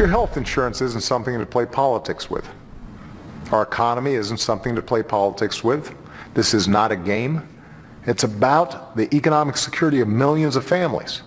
Your health insurance isn't something to play politics with. Our economy isn't something to play politics with. This is not a game. It's about the economic security of millions of families.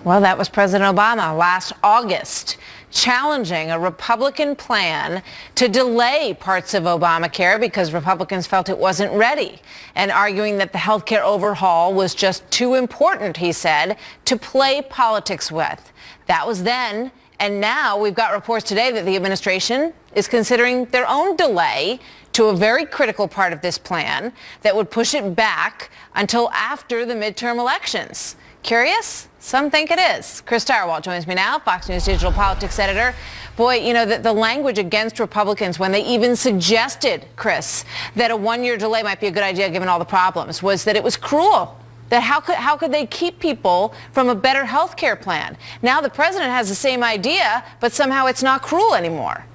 Well, that was President Obama last August, challenging a Republican plan to delay parts of Obamacare because Republicans felt it wasn't ready, and arguing that the health care overhaul was just too important, he said, to play politics with. That was then, and now we've got reports today that the administration is considering their own delay to a very critical part of this plan that would push it back until after the midterm elections. Curious? Some think it is. Chris Tirewalt joins me now, Fox News digital politics editor. Boy, you know, the language against Republicans when they even suggested, Chris, that a one-year delay might be a good idea given all the problems, was that it was cruel. That how could they keep people from a better health care plan? Now the president has the same idea, but somehow it's not cruel anymore.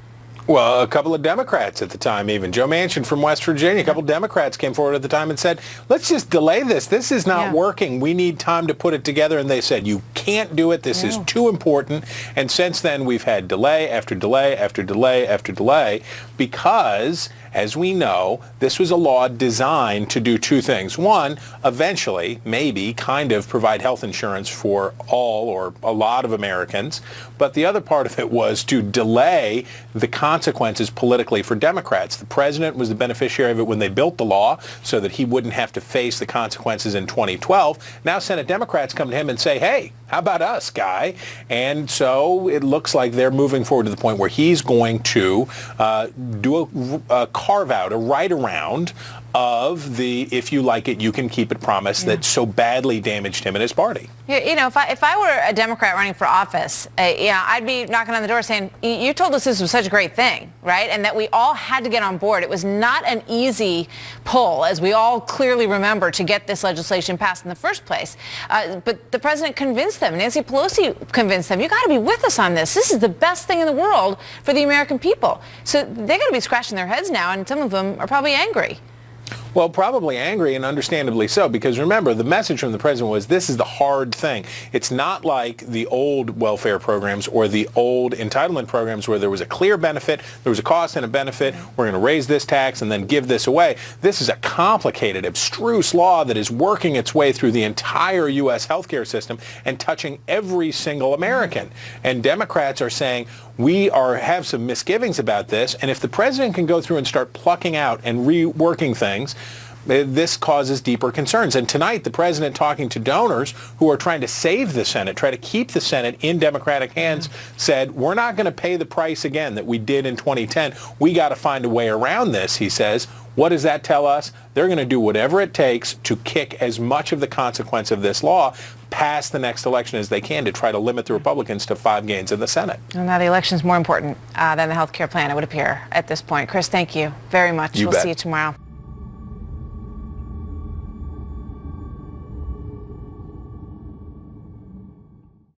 Well, a couple of Democrats at the time, even Joe Manchin from West Virginia, a couple of Democrats came forward at the time and said, let's just delay this. This is not working. We need time to put it together. And they said, you can't do it. This is too important. And since then, we've had delay after delay after delay after delay because, as we know, this was a law designed to do two things. One, eventually, maybe, kind of provide health insurance for all or a lot of Americans. But the other part of it was to delay the consequences politically for Democrats. The president was the beneficiary of it when they built the law so that he wouldn't have to face the consequences in 2012. Now Senate Democrats come to him and say, hey, how about us, guy? And so it looks like they're moving forward to the point where he's going to do a carve-out, a write-around of the if you like it, you can keep it promise that so badly damaged him and his party. You know, if I were a Democrat running for office, I'd be knocking on the door saying, you told us this was such a great thing, right? And that we all had to get on board. It was not an easy pull, as we all clearly remember, to get this legislation passed in the first place. But the president convinced them. Nancy Pelosi convinced them. You got to be with us on this. This is the best thing in the world for the American people. So they got to be scratching their heads now, and some of them are probably angry. Well, probably angry, and understandably so, because remember, the message from the president was this is the hard thing. It's not like the old welfare programs or the old entitlement programs where there was a clear benefit, there was a cost and a benefit, we're going to raise this tax and then give this away. This is a complicated, abstruse law that is working its way through the entire U.S. healthcare system and touching every single American. And Democrats are saying, we have some misgivings about this, and if the president can go through and start plucking out and reworking things, this causes deeper concerns. And tonight, the president, talking to donors who are trying to save the Senate, try to keep the Senate in Democratic hands, said, we're not going to pay the price again that we did in 2010. We got to find a way around this, he says. What does that tell us? They're going to do whatever it takes to kick as much of the consequence of this law past the next election as they can to try to limit the Republicans to 5 gains in the Senate. Well, now the election is more important than the health care plan, it would appear, at this point. Chris, thank you very much. We'll see you tomorrow.